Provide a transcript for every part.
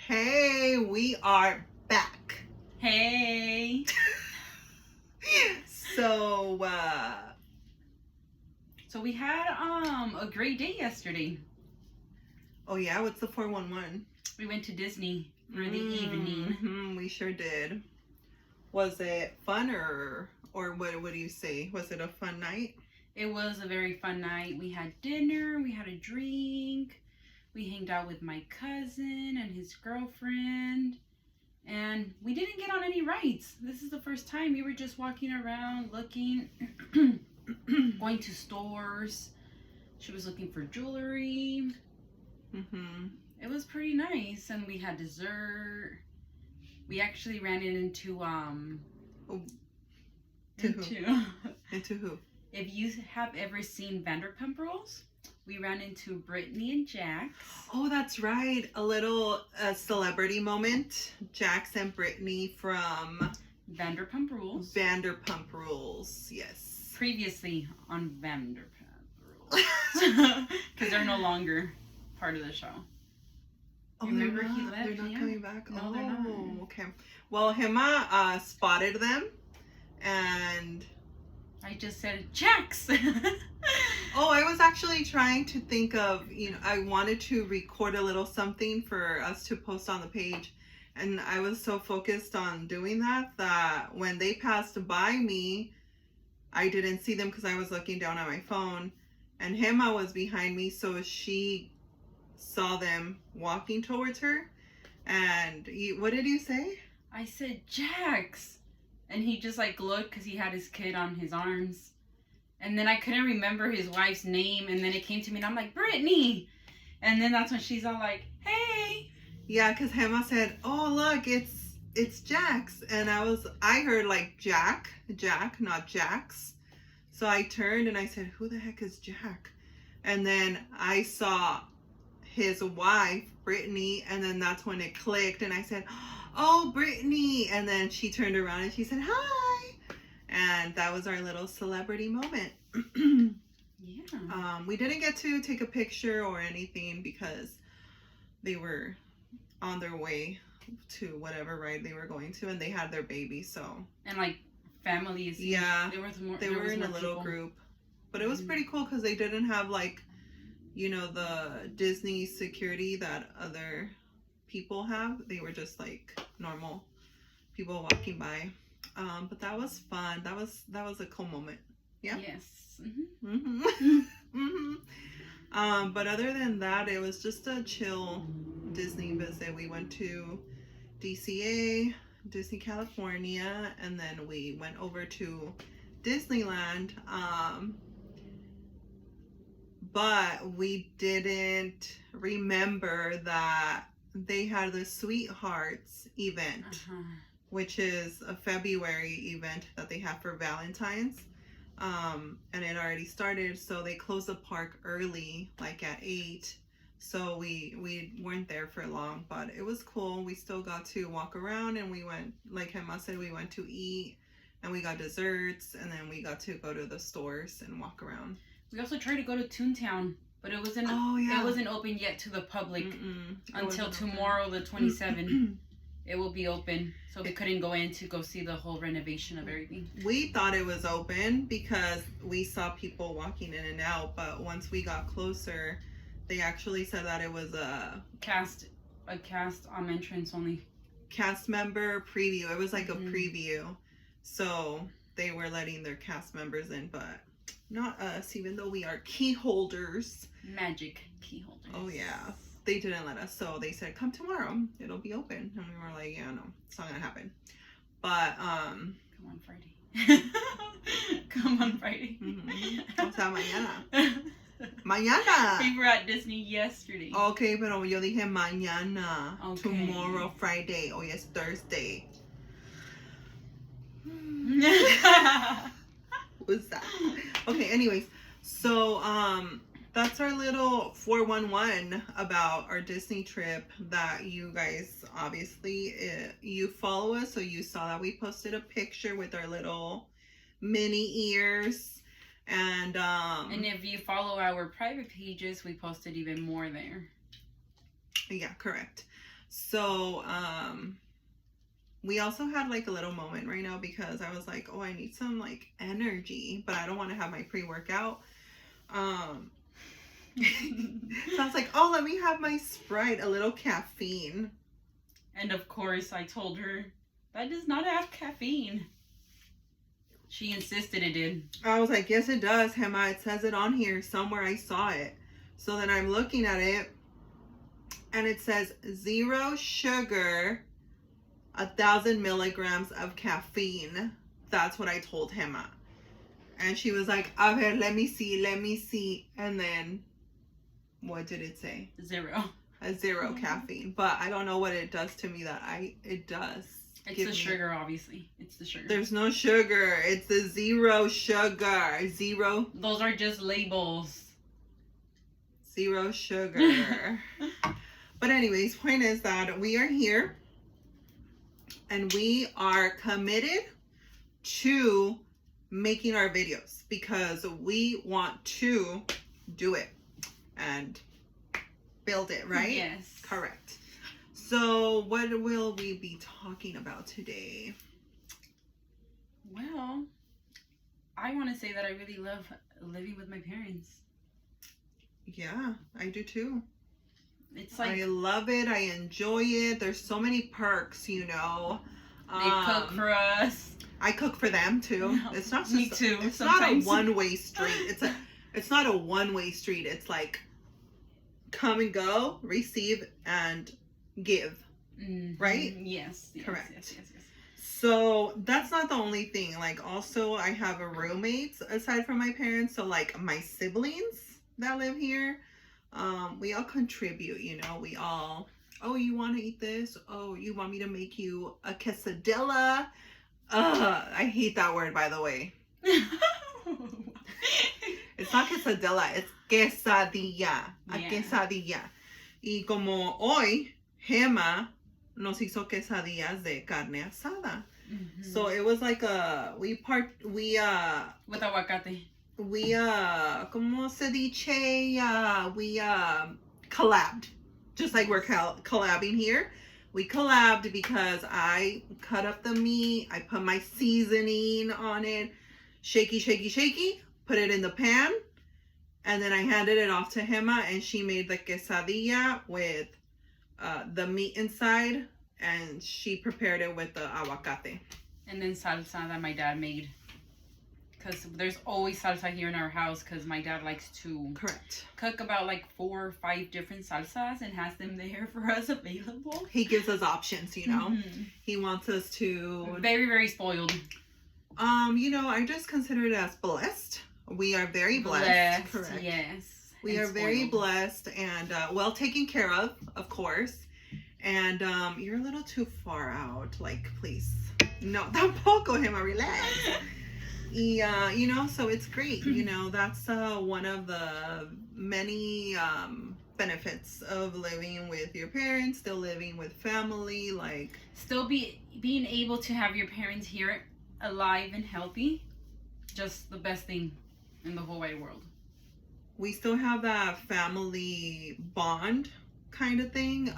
Hey, we are back. Hey. So, So we had a great day yesterday. oh yeah, what's the 411? We went to Disney for the evening. We sure did. Was it fun or what do you say? Was it a fun night? It was a very fun night. We had dinner, we had a drink, we hanged out with my cousin and his girlfriend, and we didn't get on any rides. This is the first time. We were just walking around looking, going to stores. She was looking for jewelry. It was pretty nice, and we had dessert. We actually ran into Into who? If you have ever seen Vanderpump Rules, we ran into Brittany and Jax. Oh, that's right. A little celebrity moment. Jax and Brittany from Vanderpump Rules. Vanderpump Rules, yes. Previously on Vanderpump Rules. Because they're no longer part of the show. Oh, Remember they're not, he left? They're not Yeah. coming back? No, they're not. Okay. Well, Hema spotted them, and I just said, Jax! oh, I was actually trying to think of, I wanted to record a little something for us to post on the page, and I was so focused on doing that when they passed by me, I didn't see them because I was looking down at my phone, and Hema was behind me, so she saw them walking towards her. And what did you say? I said, Jax! And he just looked because he had his kid on his arms. And then I couldn't remember his wife's name. And then it came to me and I'm like, Brittany! And then that's when she's all like, hey! Yeah, because Hema said, oh, look, it's Jax. And I heard Jack, not Jax. So I turned and I said, who the heck is Jack? And then I saw his wife, Brittany, and then that's when it clicked and I said, oh, Brittany. And then she turned around and she said, hi. And that was our little celebrity moment. Yeah. We didn't get to take a picture or anything because they were on their way to whatever ride they were going to, and they had their baby, so. And families. Yeah. They were in a little group. But it was pretty cool because they didn't have the Disney security that other people have. They were just normal people walking by. But that was fun. That was a cool moment. Yeah. Yes. But other than that, it was just a chill Disney visit. We went to DCA, Disney California, and then we went over to Disneyland. But we didn't remember that they had the Sweethearts event, which is a February event that they have for Valentine's. And it already started, so they closed the park early, at 8. So we weren't there for long, but it was cool. We still got to walk around, and we went, like Emma said, we went to eat, and we got desserts, and then we got to go to the stores and walk around. We also tried to go to Toontown, but it wasn't it wasn't open yet to the public until tomorrow, the 27th. It will be open, so we couldn't go in to go see the whole renovation of everything. We thought it was open because we saw people walking in and out, but once we got closer, they actually said that it was a cast entrance only. Cast member preview. It was a preview. So they were letting their cast members in, but not us, even though we are key holders. Magic key holders. Oh, yeah. They didn't let us, so they said, come tomorrow. It'll be open. And we were like, yeah, no, it's not going to happen. But, come on Friday. Come on Friday. O sea, mañana. Mañana. We were at Disney yesterday. Okay, pero yo dije mañana. Okay. Tomorrow, Friday. Hoy es Thursday. What's that? Okay, anyways. So, that's our little 411 about our Disney trip that you guys, obviously, you follow us, so you saw that we posted a picture with our little mini ears. And if you follow our private pages, we posted even more there. Yeah, correct. So, we also had like a little moment right now because I was like, oh, I need some like energy, but I don't want to have my pre-workout. So I was like, oh, let me have my Sprite, a little caffeine. And of course, I told her that does not have caffeine. She insisted it did. I was like, yes, it does, Gemma. It says it on here somewhere. I saw it. So then I'm looking at it, and it says 0 sugar, 1,000 milligrams of caffeine. That's what I told Gemma. And she was like, a ver, let me see. And then, what did it say? 0. A 0 caffeine. But I don't know what it does to me it does. It's the sugar, obviously. It's the sugar. There's no sugar. It's the 0 sugar. 0. Those are just labels. 0 sugar. But anyways, point is that we are here and we are committed to making our videos because we want to do it and build it, right? Yes. Correct. So what will we be talking about today? Well, I want to say that I really love living with my parents. Yeah, I do too. It's like I love it. I enjoy it. There's so many perks, you know. They cook for us. I cook for them too. No, It's not just, me too. It's Sometimes. not a one-way street. It's not a one-way street. It's like come and go, receive and give. Mm-hmm. Right? Yes. Correct. Yes. So that's not the only thing. Like also I have a roommates aside from my parents. So like my siblings that live here, we all contribute, you know, we all, oh, you want to eat this? Oh, you want me to make you a quesadilla? I hate that word, by the way. It's not quesadilla, it's quesadilla. A quesadilla. Y como hoy, Gemma nos hizo quesadillas de carne asada. Mm-hmm. So it was like with aguacate. We como se dice, we collabed, just like we're collabing here. We collabed because I cut up the meat, I put my seasoning on it, shaky, put it in the pan, and then I handed it off to Gemma, and she made the quesadilla with the meat inside, and she prepared it with the aguacate. And then salsa that my dad made. Because there's always salsa here in our house because my dad likes to cook about like 4 or 5 different salsas and has them there for us available. He gives us options, you know. Mm-hmm. He wants us to very, very spoiled. You know, I just consider it as blessed. We are very blessed. Correct. Yes. We are very blessed and well taken care of course. And you're a little too far out. Like, please. No, tampoco, Gemma, relax. You know, so it's great. You know, that's one of the many benefits of living with your parents, still living with family, like still being able to have your parents here alive and healthy. Just the best thing in the whole wide world. We still have that family bond kind of thing.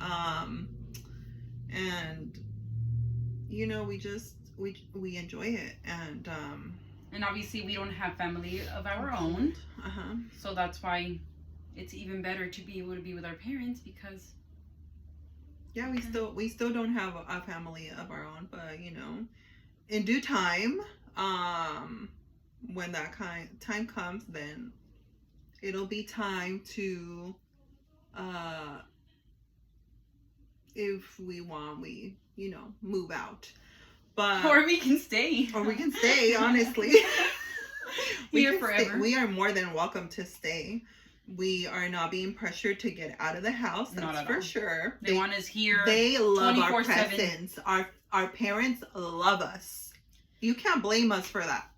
And you know, we enjoy it. And obviously we don't have family of our own. So that's why it's even better to be able to be with our parents because yeah, we still don't have a family of our own, but you know, in due time, when that time comes, then it'll be time to if we want, we, you know, move out. But or we can stay, honestly. Here forever. We are more than welcome to stay. We are not being pressured to get out of the house. That's for sure. They want us here. They love 24/7. our presence. Our parents love us. You can't blame us for that.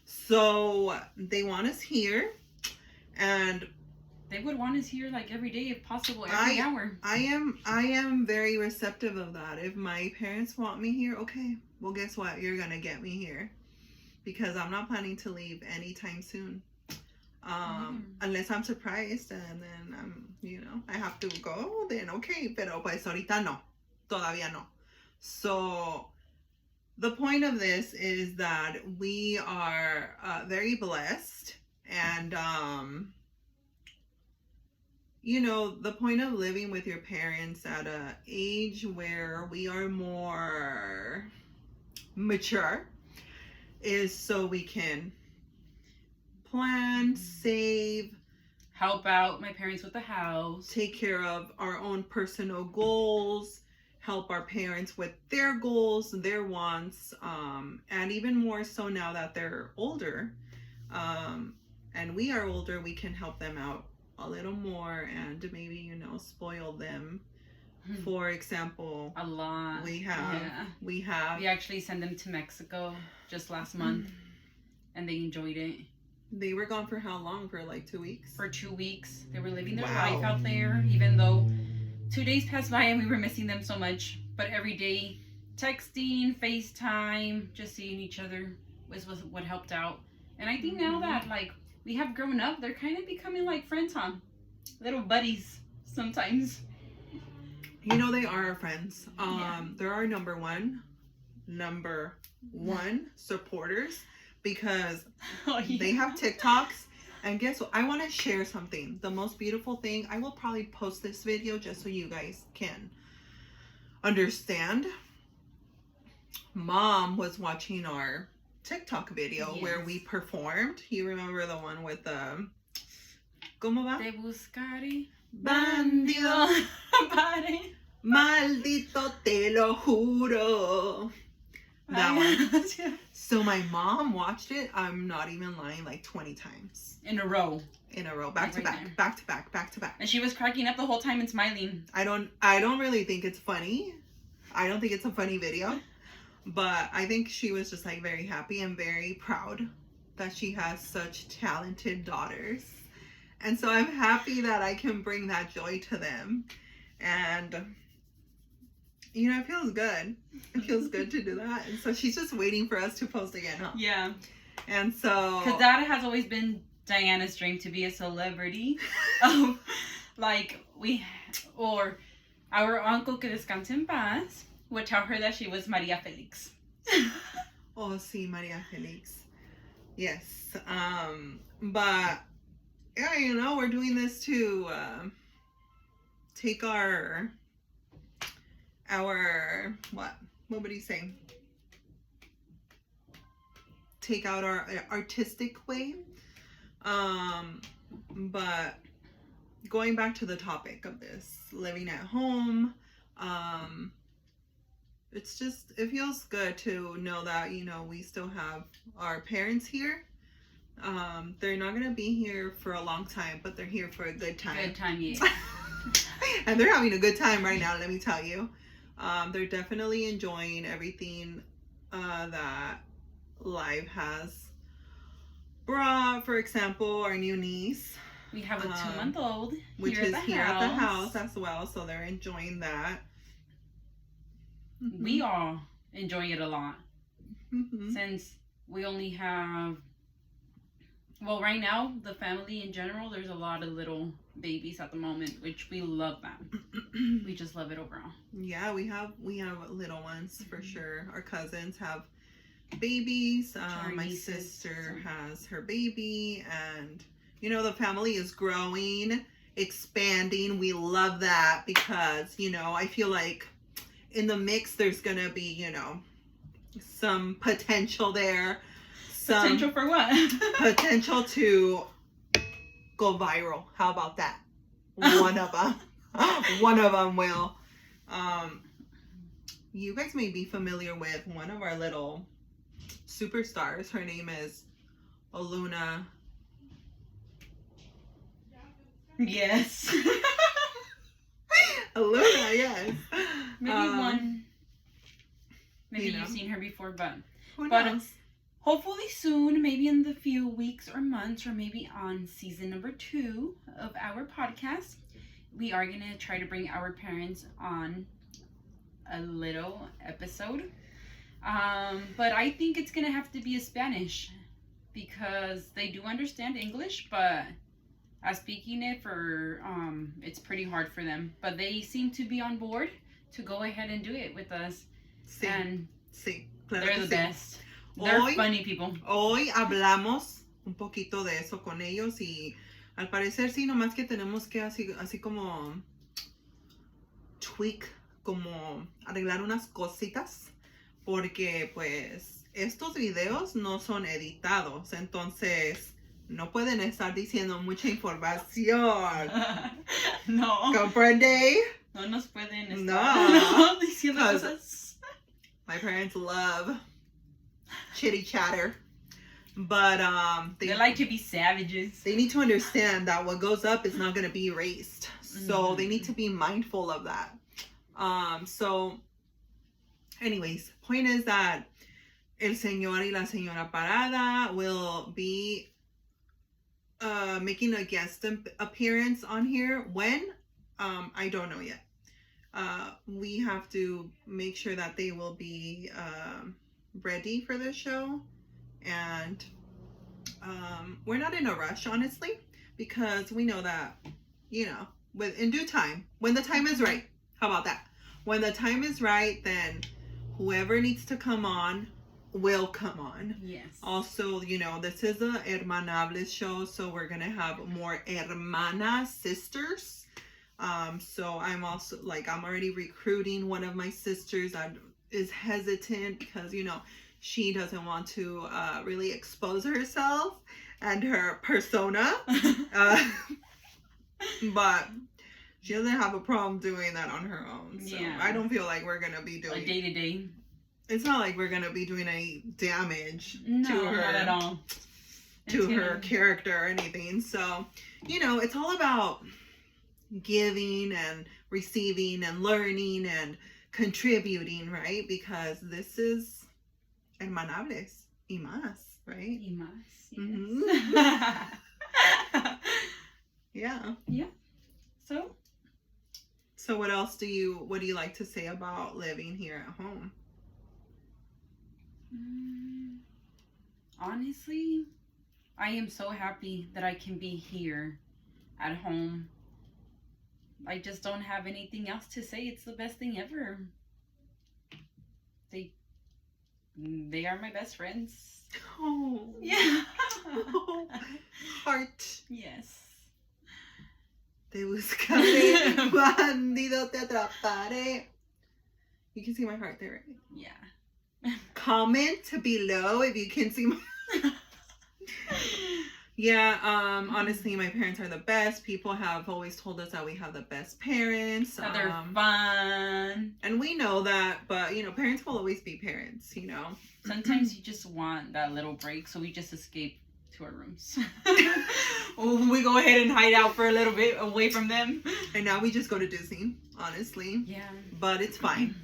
So they want us here, and they would want us here like every day if possible, every hour. I am very receptive of that. If my parents want me here, okay. Well, guess what? You're gonna get me here because I'm not planning to leave anytime soon. Unless I'm surprised and then you know, I have to go, then okay, pero pues ahorita no. todavía no. So the point of this is that we are very blessed, and you know, the point of living with your parents at a age where we are more mature is so we can plan, save, help out my parents with the house, take care of our own personal goals, help our parents with their goals, their wants, and even more so now that they're older, and we are older, we can help them out a little more and maybe, you know, spoil them. For example, a lot. We actually sent them to Mexico just last month, and they enjoyed it. They were gone for how long? For like 2 weeks? For 2 weeks. They were living their life out there, even though 2 days passed by and we were missing them so much. But every day, texting, FaceTime, just seeing each other was what helped out. And I think now that, like, we have grown up, they're kind of becoming like friends, huh? Little buddies sometimes. You know, they are our friends. They're our number one supporters, because they have TikToks. And guess what? I want to share something. The most beautiful thing, I will probably post this video just so you guys can understand. Mom was watching our TikTok video where we performed. You remember the one with the ¿Cómo va? Te buscaré, bandido, pare. Maldito te lo juro. That one. So my mom watched it, I'm not even lying, like 20 times. In a row. Back to back. And she was cracking up the whole time and smiling. I don't really think it's funny. I don't think it's a funny video. But I think she was just like very happy and very proud that she has such talented daughters. And so I'm happy that I can bring that joy to them. And you know, it feels good. It feels good to do that. And so she's just waiting for us to post again, huh? Yeah. And so... Because that has always been Diana's dream, to be a celebrity. Like, or our uncle, que descanse en paz, would tell her that she was Maria Felix. Oh, sí, Maria Felix. Yes. But, yeah, you know, we're doing this to take our what would he say? Take out our artistic way. But going back to the topic of this, living at home, it's just, it feels good to know that, you know, we still have our parents here. They're not gonna be here for a long time, but they're here for a good time. Good time, yeah. And they're having a good time right now, let me tell you. They're definitely enjoying everything that life has brought. For example, our new niece. We have a 2-month-old which is here at the house as well, so they're enjoying that. We are enjoying it a lot. Since we only have, well, right now, the family in general, there's a lot of little babies at the moment, which we love that. We just love it overall. Yeah, we have little ones for sure. Our cousins have babies. My sister has her baby, and you know, the family is growing, expanding. We love that because, you know, I feel like in the mix there's gonna be, you know, some potential there. Potential for what? Potential to go viral. How about that? One of them will. You guys may be familiar with one of our little superstars. Her name is Oluna. Yes. Oluna, yes. Maybe you've seen her before, but who knows? Hopefully soon, maybe in the few weeks or months, or maybe on season number 2 of our podcast, we are going to try to bring our parents on a little episode. But I think it's going to have to be a Spanish, because they do understand English, but as speaking it for, it's pretty hard for them. But they seem to be on board, to go ahead and do it with us. Sí, And sí, claro they're que the sí. best. They're Hoy- funny people. Hoy hablamos un poquito de eso con ellos y al parecer sí, nomás que tenemos que así como tweak, como arreglar unas cositas, porque pues estos videos no son editados, entonces no pueden estar diciendo mucha información. No. ¿Comprende? No nos pueden estar No. diciendo Cause- cosas. My parents love chitty chatter, but They like to be savages. they need to understand that what goes up is not going to be erased. So they need to be mindful of that. So anyways, point is that el señor y la señora Parada will be making a guest appearance on here. When? I don't know yet. We have to make sure that they will be ready for the show, and we're not in a rush, honestly, because we know that, in due time, when the time is right. How about that? When the time is right, then whoever needs to come on will come on. Yes. Also, this is a Hermanables show, so we're gonna have more hermanas, sisters. So I'm also I'm already recruiting one of my sisters that is hesitant because she doesn't want to really expose herself and her persona, but she doesn't have a problem doing that on her own. So Yeah. I don't feel like we're gonna be doing Like day to day. It's not like we're gonna be doing any damage No, to her, not at all. to her character or anything. So it's all about giving and receiving and learning and contributing, right? Because this is Hermanables y más, right? Y más. Yes. Mhm. Yeah. So what else do you like to say about living here at home? Honestly, I am so happy that I can be here at home. I just don't have anything else to say. It's the best thing ever. They are my best friends. Oh. Yeah. Oh. Heart. Yes. Te buscaré, bandido, te atraparé. You can see my heart there, right? Yeah. Comment below if you can see my... Yeah, honestly, my parents are the best. People have always told us that we have the best parents. That they're fun. And we know that, but, parents will always be parents, Sometimes you just want that little break, so we just escape to our rooms. We go ahead and hide out for a little bit away from them. And now we just go to Disney, honestly. Yeah. But it's fine.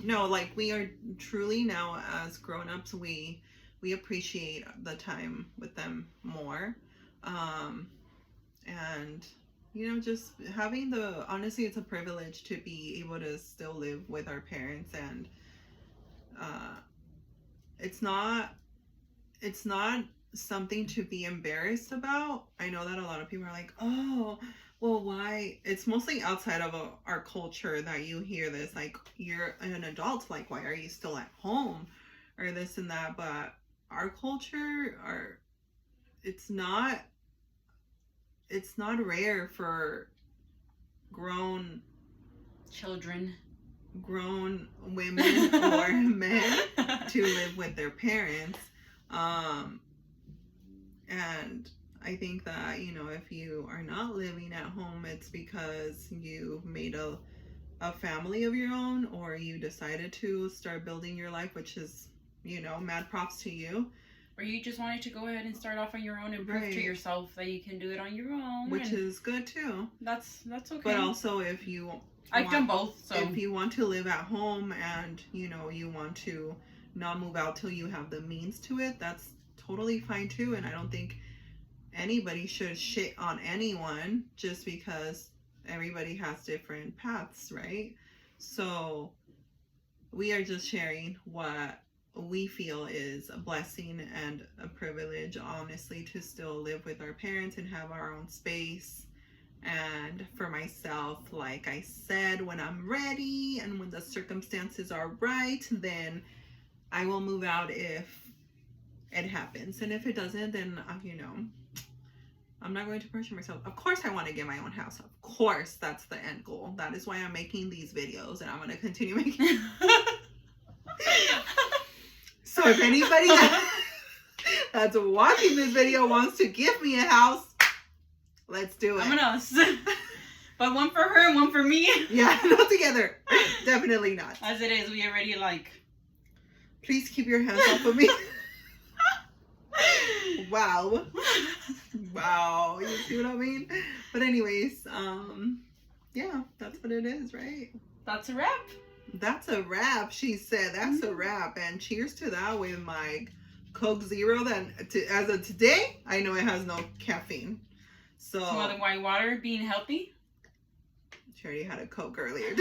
No, we are truly now as grown-ups, we appreciate the time with them more. And just having honestly, it's a privilege to be able to still live with our parents, and it's not something to be embarrassed about. I know that a lot of people are like, oh, well, why? It's mostly outside of our culture that you hear this, you're an adult, why are you still at home, or this and that. But our culture, it's not rare for grown women or men to live with their parents. And I think that, if you are not living at home, it's because you made a family of your own, or you decided to start building your life, which is, mad props to you. Or you just wanted to go ahead and start off on your own and prove to yourself that you can do it on your own. Which is good too. That's okay. But also if you I've done both, so if you want to live at home and you want to not move out till you have the means to it, that's totally fine too. And I don't think anybody should shit on anyone just because everybody has different paths, right? So we are just sharing what we feel is a blessing and a privilege, honestly, to still live with our parents and have our own space And for myself, like I said, when I'm ready and when the circumstances are right, then I will move out if it happens. And if it doesn't, then, I'm not going to pressure myself. Of course, I want to get my own house. Of course, that's the end goal. That is why I'm making these videos, and I'm going to continue making. So if anybody that's watching this video wants to give me a house, let's do it. Vámonos. But one for her and one for me. Yeah, not together. Definitely not. As it is, we already like. Please keep your hands off of me. Wow. Wow. You see what I mean? But anyways, yeah, that's what it is, right? That's a wrap. That's a wrap, she said. That's a wrap. And cheers to that with my Coke Zero that as of today, I know it has no caffeine. So Some other white water, being healthy. She already had a Coke earlier.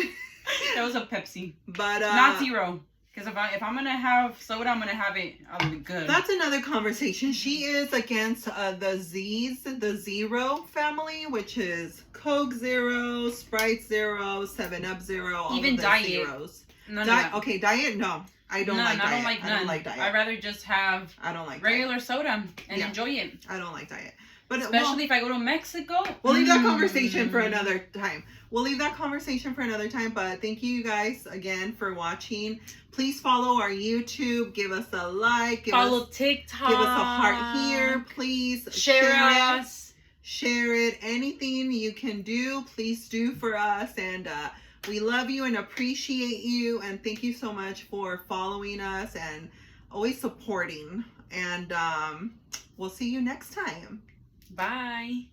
That was a Pepsi. But not zero. Because if I'm gonna have soda, I'm gonna have it good. That's another conversation. She is against the Zero family, which is Coke Zero, Sprite Zero, 7-Up Zero, all even of the diet. zeros. None of that. Okay, diet. No, I don't like diet. I don't like diet. I'd rather just have I don't like regular diet. soda and enjoy it. I don't like diet. But Especially if I go to Mexico. We'll leave that conversation for another time. But thank you guys again for watching. Please follow our YouTube. Give us a like. Follow TikTok. Give us a heart here. Please share us. Share it. Anything you can do, please do for us. And we love you and appreciate you. And thank you so much for following us and always supporting. And we'll see you next time. Bye.